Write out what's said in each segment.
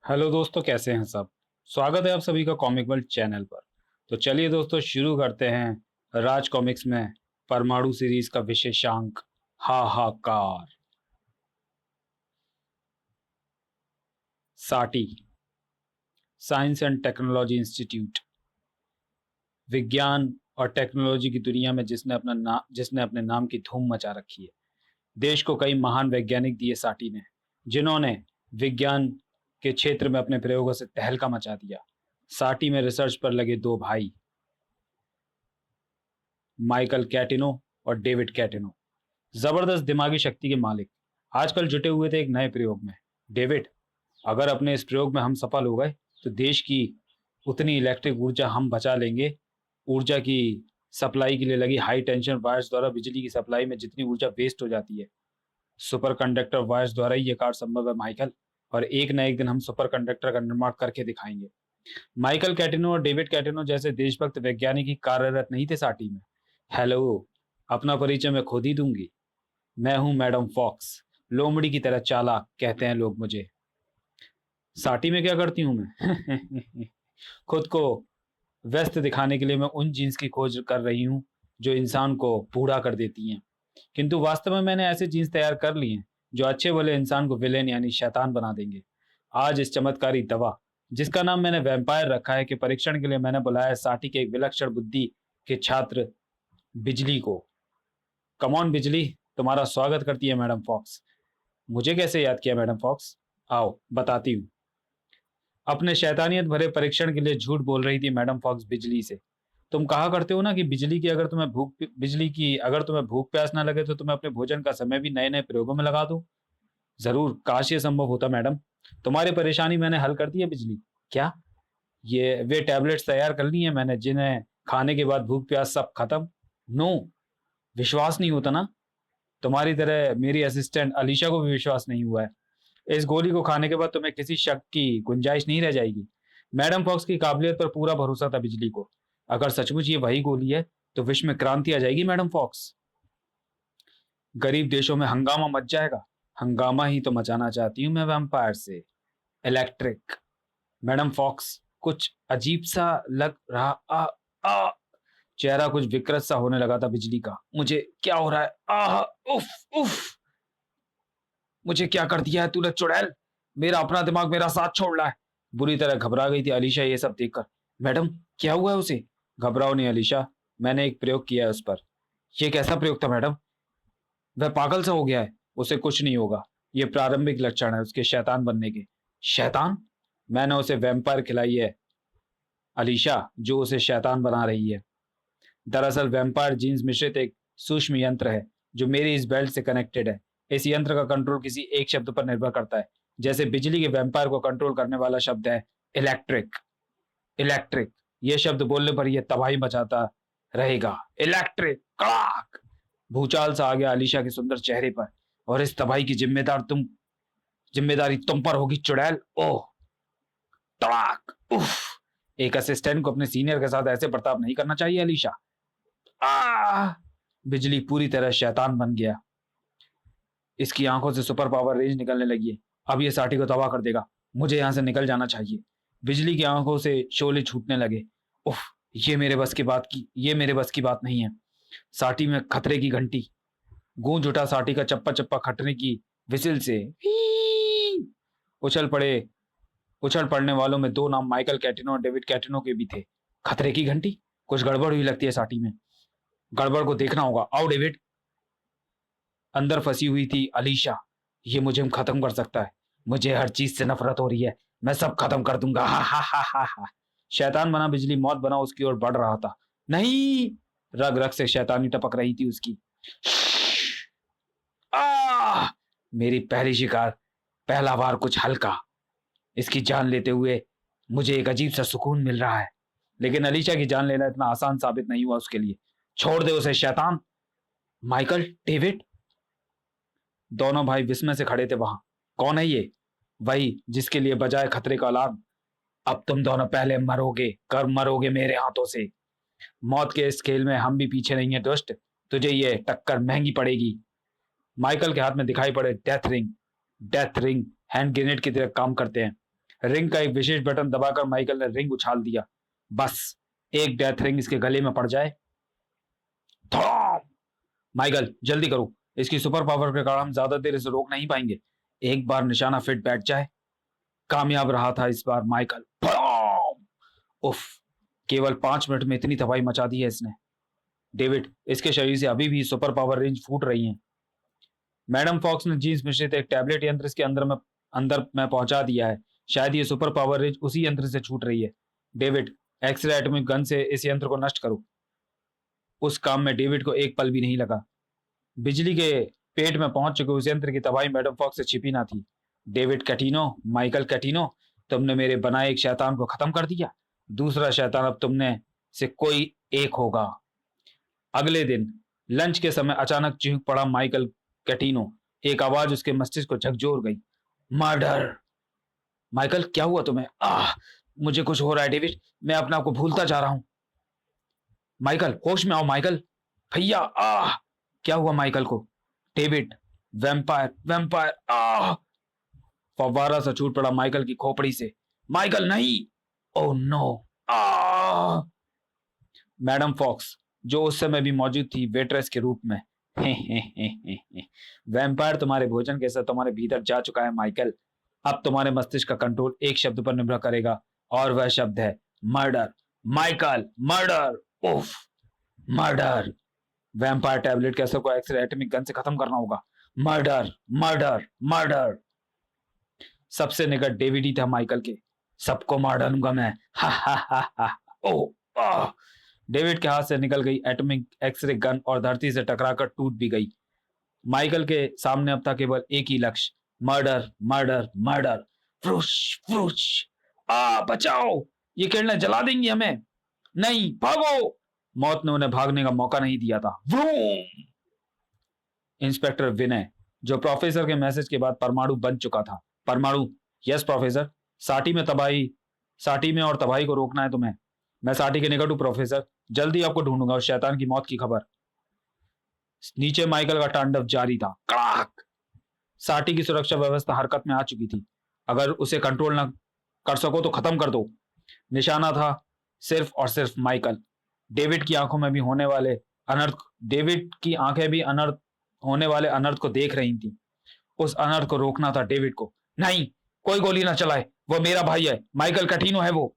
Hello दोस्तों, कैसे हैं सब। स्वागत है आप सभी का कॉमिक वर्ल्ड चैनल पर। तो चलिए दोस्तों, शुरू करते हैं राज कॉमिक्स में परमाणु सीरीज का विशेषांक हाहाकार। साटी, साइंस एंड टेक्नोलॉजी इंस्टीट्यूट। विज्ञान और टेक्नोलॉजी की दुनिया में जिसने अपने नाम की धूम मचा रखी है। देश को कई महान वैज्ञानिक दिए साटी ने, जिन्होंने विज्ञान के क्षेत्र में अपने प्रयोगों से तहलका मचा दिया। साटी में रिसर्च पर लगे दो भाई, माइकल कैटिनो और डेविड कैटिनो, जबरदस्त दिमागी शक्ति के मालिक, आजकल जुटे हुए थे एक नए प्रयोग में। डेविड, अगर अपने इस प्रयोग में हम सफल हो गए तो देश की उतनी इलेक्ट्रिक ऊर्जा हम बचा लेंगे। ऊर्जा की सप्लाई के लिए लगी हाई टेंशन वायर्स द्वारा बिजली की सप्लाई में जितनी ऊर्जा वेस्ट हो जाती है, सुपर कंडक्टर वायर्स द्वारा ही ये कार्य संभव है माइकल। और एक न एक दिन हम सुपर कंडक्टर का निर्माण करके दिखाएंगे। माइकल कैटिनो और डेविड कैटिनो जैसे देशभक्त वैज्ञानिक ही कार्यरत नहीं थे साटी में। हेलो, अपना परिचय मैं खुद ही दूंगी। मैं हूं मैडम फॉक्स, लोमड़ी की तरह चालाक कहते हैं लोग मुझे। साटी में क्या करती हूं मैं? खुद को व्यस्त दिखाने के लिए मैं उन जीन्स की खोज कर रही हूं जो इंसान को बूढ़ा कर देती हैं। किंतु वास्तव में मैंने ऐसे जीन्स तैयार कर लिए हैं जो अच्छे भले इंसान को विलेन यानी शैतान बना देंगे। आज इस चमत्कारी दवा, जिसका नाम मैंने वैम्पायर रखा है, कि परीक्षण के लिए मैंने बुलाया है साटी के एक विलक्षण बुद्धि के छात्र बिजली को। कमॉन बिजली, तुम्हारा स्वागत करती है मैडम फॉक्स। मुझे कैसे याद किया मैडम फॉक्स? आओ बताती हूँ। अपने शैतानियत भरे परीक्षण के लिए झूठ बोल रही थी मैडम फॉक्स बिजली से। तुम कहा करते हो ना कि बिजली की अगर तुम्हें भूख प्यास ना लगे तो तुम्हें अपने भोजन का समय भी नए नए प्रयोगों में लगा दो। जरूर, काश ये संभव होता मैडम। तुम्हारी परेशानी मैंने हल कर दी है बिजली। क्या? ये वे टैबलेट्स तैयार कर ली हैं मैंने जिन्हें खाने के बाद भूख प्यास सब खत्म। नो, विश्वास नहीं होता ना। तुम्हारी तरह मेरी असिस्टेंट अलीशा को भी विश्वास नहीं हुआ है। इस गोली को खाने के बाद तुम्हें किसी शक की गुंजाइश नहीं रह जाएगी। मैडम फॉक्स की काबिलियत पर पूरा भरोसा था बिजली को। अगर सचमुच ये वही गोली है तो विश्व में क्रांति आ जाएगी मैडम फॉक्स। गरीब देशों में हंगामा मच जाएगा। हंगामा ही तो मचाना चाहती हूँ मैं वैम्पायर से। इलेक्ट्रिक। मैडम फॉक्स, कुछ अजीब सा लग रहा। आ चेहरा कुछ विकृत सा होने लगा था बिजली का। मुझे क्या हो रहा है? उफ उफ, मुझे क्या कर दिया है तूने चुड़ैल? मेरा अपना दिमाग मेरा साथ छोड़ रहा है। बुरी तरह घबरा गई थी अलीशा ये सब देखकर। मैडम, क्या हुआ है उसे? घबराओ नहीं अलीशा, मैंने एक प्रयोग किया है उस पर। ये कैसा प्रयोग था मैडम? वह पागल सा हो गया है। उसे कुछ नहीं होगा। ये प्रारंभिक लक्षण है उसके शैतान बनने के। शैतान? मैंने उसे वैम्पायर खिलाई है अलीशा, जो उसे शैतान बना रही है। दरअसल वैम्पायर जीन्स मिश्रित एक सूक्ष्म यंत्र है जो मेरी इस बेल्ट से कनेक्टेड है। इस यंत्र का कंट्रोल किसी एक शब्द पर निर्भर करता है। जैसे बिजली के वैम्पायर को कंट्रोल करने वाला शब्द है इलेक्ट्रिक। इलेक्ट्रिक, ये शब्द बोलने पर यह तबाही मचाता रहेगा। इलेक्ट्रिक कड़ाक। भूचाल सा आ गया अलीशा के सुंदर चेहरे पर। और इस तबाही की जिम्मेदारी तुम पर होगी चुड़ैल। ओह, तड़ाक, उफ। एक असिस्टेंट को अपने सीनियर के साथ ऐसे बर्ताव नहीं करना चाहिए अलीशा। आ बिजली पूरी तरह शैतान बन गया। इसकी आंखों से सुपर पावर रेंज निकलने लगी है। अब ये साटी को तबाह कर देगा। मुझे यहां से निकल जाना चाहिए। बिजली की आंखों से शोले छूटने लगे। उफ, ये मेरे बस की बात नहीं है। साटी में खतरे की घंटी गूंज उठा। साटी का चप्पा चप्पा खटने की विसिल से उछल पड़े उछल पड़ने वालों में दो नाम माइकल कैटिनो और डेविड कैटिनो के भी थे। खतरे की घंटी? कुछ गड़बड़ हुई लगती है साटी में। गड़बड़ को देखना होगा। आओ डेविड। अंदर फंसी हुई थी अलीशा। ये मुझे खत्म कर सकता है। मुझे हर चीज से नफरत हो रही है। मैं सब खत्म कर दूंगा। हा हा हा हा हा। शैतान बना बिजली मौत बना उसकी ओर बढ़ रहा था। नहीं, रग रग से शैतानी टपक रही थी उसकी। आ मेरी पहली शिकार, पहला बार कुछ हल्का। इसकी जान लेते हुए मुझे एक अजीब सा सुकून मिल रहा है। लेकिन अलीशा की जान लेना इतना आसान साबित नहीं हुआ उसके लिए। छोड़ दे उसे शैतान। माइकल, डेविड, दोनों भाई विस्मय से खड़े थे वहां। कौन है ये? वही जिसके लिए बजाय खतरे का अलार्म। अब तुम दोनों पहले मरोगे मेरे हाथों से। मौत के इस खेल में हम भी पीछे नहीं है दोस्त। तुझे ये टक्कर महंगी पड़ेगी। माइकल के हाथ में दिखाई पड़े death ring. Death ring hand grenade की तरह काम करते हैं। रिंग का एक विशेष बटन दबाकर माइकल ने रिंग उछाल दिया। बस एक डेथ रिंग इसके गले में पड़ जाए। धड़ाम! माइकल जल्दी करो, इसकी सुपर पावर के कारण हम ज्यादा देर इसे रोक नहीं पाएंगे। एक बार निशाना फिट बैठ जाए। कामयाब रहा था इस बार माइकल। धड़ाम! उफ, केवल 5 मिनट में इतनी तबाही मचा दी है इसने। डेविड, इसके शरीर से अभी भी सुपर पावर रेंज फूट रही है। मैडम फॉक्स ने जीन्स मिश्रित एक टैबलेट यंत्र इसके अंदर में पहुंचा दिया है। शायद ये सुपर पावर रेंज उसी यंत्र से छूट रही है। डेविड, एक्सरे एटॉमिक गन से इस यंत्र को नष्ट करो। उस काम में डेविड को एक पल भी नहीं लगा। बिजली के पेट में पहुंच चुके उस यंत्र की तबाही मैडम फॉक्स से छिपी ना थी। डेविड कैटिनो, माइकल कैटिनो, तुमने मेरे बनाए एक शैतान को खत्म कर दिया। दूसरा शैतान अब तुमने से कोई एक होगा। अगले दिन लंच के समय अचानक चीख पड़ा माइकल कैटिनो। एक आवाज उसके मस्तिष्क को झकझोर गई। मर्डर! माइकल, क्या हुआ तुम्हें? मुझे कुछ हो रहा है डेविड, मैं अपने आप को भूलता जा रहा हूं। माइकल, होश में आओ माइकल। भैया, क्या हुआ माइकल को? David, vampire, vampire! फव्वारा सा छूट पड़ा माइकल की खोपड़ी से। माइकल नहीं! Oh no! मैडम फॉक्स, जो उस समय भी मौजूद थी वेट्रेस के रूप में, वैम्पायर तुम्हारे भोजन के साथ तुम्हारे भीतर जा चुका है माइकल। अब तुम्हारे मस्तिष्क का कंट्रोल एक शब्द पर निर्भर करेगा और वह शब्द है मर्डर। Michael, murder! उफ, मर्डर! वैम्पायर टैबलेट के असर को एक्सरे एटॉमिक गन से खत्म करना होगा। Murder, murder, murder! सबसे निकट डेविड ही था माइकल के। सबको मार डालूंगा मैं। हा हा हा हा। ओह! डेविड के हाथ से निकल गई एटॉमिक एक्सरे गन और धरती से टकराकर टूट भी गई। माइकल के सामने अब था केवल एक ही लक्ष्य, मर्डर, मर्डर, मर्डर। फ्रुश, फ्रुश! बचाओ, ये किरणें जला देंगी हमें। नहीं, भागो! मौत ने उन्हें भागने का मौका नहीं दिया था। व्रूम! इंस्पेक्टर विनय, जो प्रोफेसर के मैसेज के बाद परमाणु बन चुका था। परमाणु, यस प्रोफेसर। साठी में और तबाही को रोकना है तुम्हें। मैं साठी के निकट हूं प्रोफेसर, जल्दी आपको ढूंढूंगा उस शैतान की मौत की खबर। नीचे माइकल का तांडव जारी था। कड़ाक! साठी की सुरक्षा व्यवस्था हरकत में आ चुकी थी। अगर उसे कंट्रोल न कर सको तो खत्म कर दो। निशाना था सिर्फ और सिर्फ माइकल। डेविड की आंखों में भी होने वाले अनर्थ डेविड की आंखें भी अनर्थ होने वाले अनर्थ को देख रही थी। उस अनर्थ को रोकना था डेविड को। नहीं, कोई गोली ना चलाए, वो मेरा भाई है, माइकल कैटिनो है वो।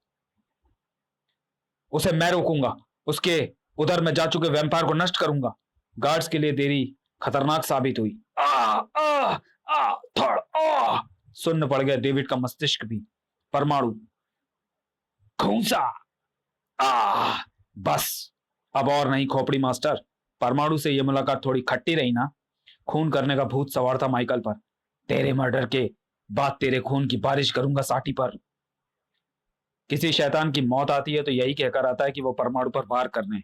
उसे मैं रोकूंगा, उसके उधर में जा चुके वैम्पायर को नष्ट करूंगा। गार्ड्स के लिए देरी खतरनाक साबित हुई। आ आ आ थड़ आ सुन्न पड़ गया डेविड का मस्तिष्क भी। परमाणु, खूंसा! बस, अब और नहीं खोपड़ी मास्टर। परमाणु से यह मुलाकात थोड़ी खट्टी रही ना। खून करने का भूत सवार था माइकल पर। तेरे मर्डर के बाद तेरे खून की बारिश करूंगा साठी पर। किसी शैतान की मौत आती है तो यही कहकर आता है कि वो परमाणु पर वार करने।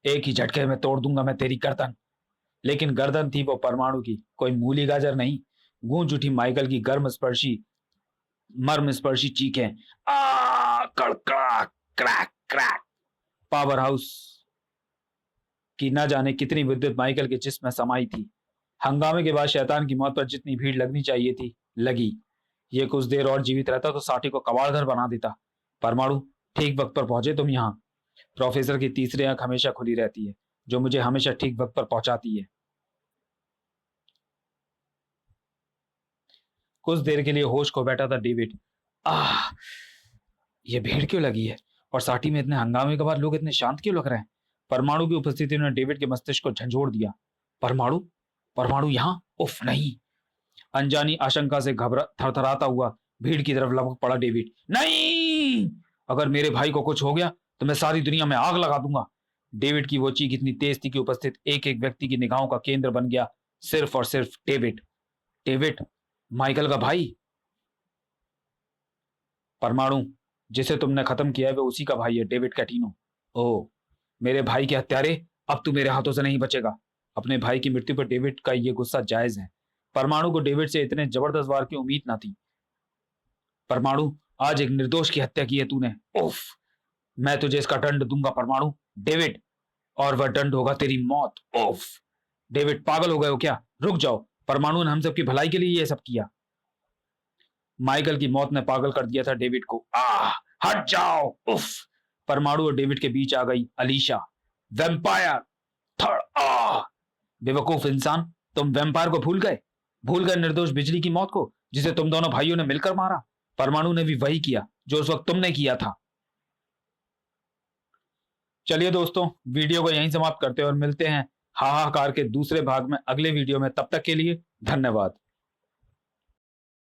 एक ही झटके में तोड़ दूंगा मैं तेरी गर्दन। लेकिन गर्दन थी वो परमाणु की, कोई मूली गाजर नहीं। गूंज उठी माइकल की मर्म स्पर्शी चीखें। कड़कड़ाक, क्रैक क्रैक! पावर हाउस की न जाने कितनी विद्युत माइकल के जिस्म में समाई थी। हंगामे के बाद शैतान की मौत पर जितनी भीड़ लगनी चाहिए थी, लगी। ये कुछ देर और जीवित रहता तो साठी को कबाड़धर बना देता। परमाणु, ठीक वक्त पर पहुंचे तुम यहाँ। प्रोफेसर की तीसरी आंख हमेशा खुली रहती है, जो मुझे हमेशा ठीक वक्त पर पहुंचाती है। कुछ देर के लिए होश खो बैठा था डेविड। ये भीड़ क्यों लगी है? और साठी में इतने हंगामे के बाद लोग इतने शांत क्यों लग रहे हैं? परमाणु की उपस्थिति ने डेविड के मस्तिष्क को झंझोड़ दिया। परमाणु, परमाणु यहाँ? उफ, नहीं! अनजानी आशंका से थरथराता हुआ भीड़ की तरफ लपक पड़ा डेविड। नहीं! अगर मेरे भाई को कुछ हो गया तो मैं सारी दुनिया में आग लगा दूंगा। डेविड की वो चीख इतनी तेज थी कि उपस्थित एक एक व्यक्ति की निगाहों का केंद्र बन गया सिर्फ और सिर्फ डेविड। डेविड, माइकल का भाई। परमाणु, जिसे तुमने खत्म किया है वो उसी का भाई है, डेविड कैटिनो। ओह, मेरे भाई के हत्यारे, अब तू मेरे हाथों से नहीं बचेगा। अपने भाई की मृत्यु पर डेविड का यह गुस्सा जायज है। परमाणु को डेविड से इतने जबरदस्त वार की उम्मीद ना थी। परमाणु, आज एक निर्दोष की हत्या की है तूने। उफ, मैं तुझे इसका दंड दूंगा परमाणु। डेविड, और वह दंड होगा तेरी मौत। उफ! डेविड, पागल हो गए हो क्या? रुक जाओ, परमाणु ने हम सबकी भलाई के लिए ये सब किया। माइकल की मौत ने पागल कर दिया था डेविड को। हट जाओ, उफ। परमाणु और डेविड के बीच आ गई अलीशा। Vampire, third. बेवकूफ इंसान, तुम वैम्पायर को भूल गए निर्दोष बिजली की मौत को, जिसे तुम दोनों भाइयों ने मिलकर मारा। परमाणु ने भी वही किया जो उस वक्त तुमने किया था। चलिए दोस्तों, वीडियो को यहीं समाप्त करते हैं और मिलते हैं हाहाकार के दूसरे भाग में अगले वीडियो में। तब तक के लिए धन्यवाद।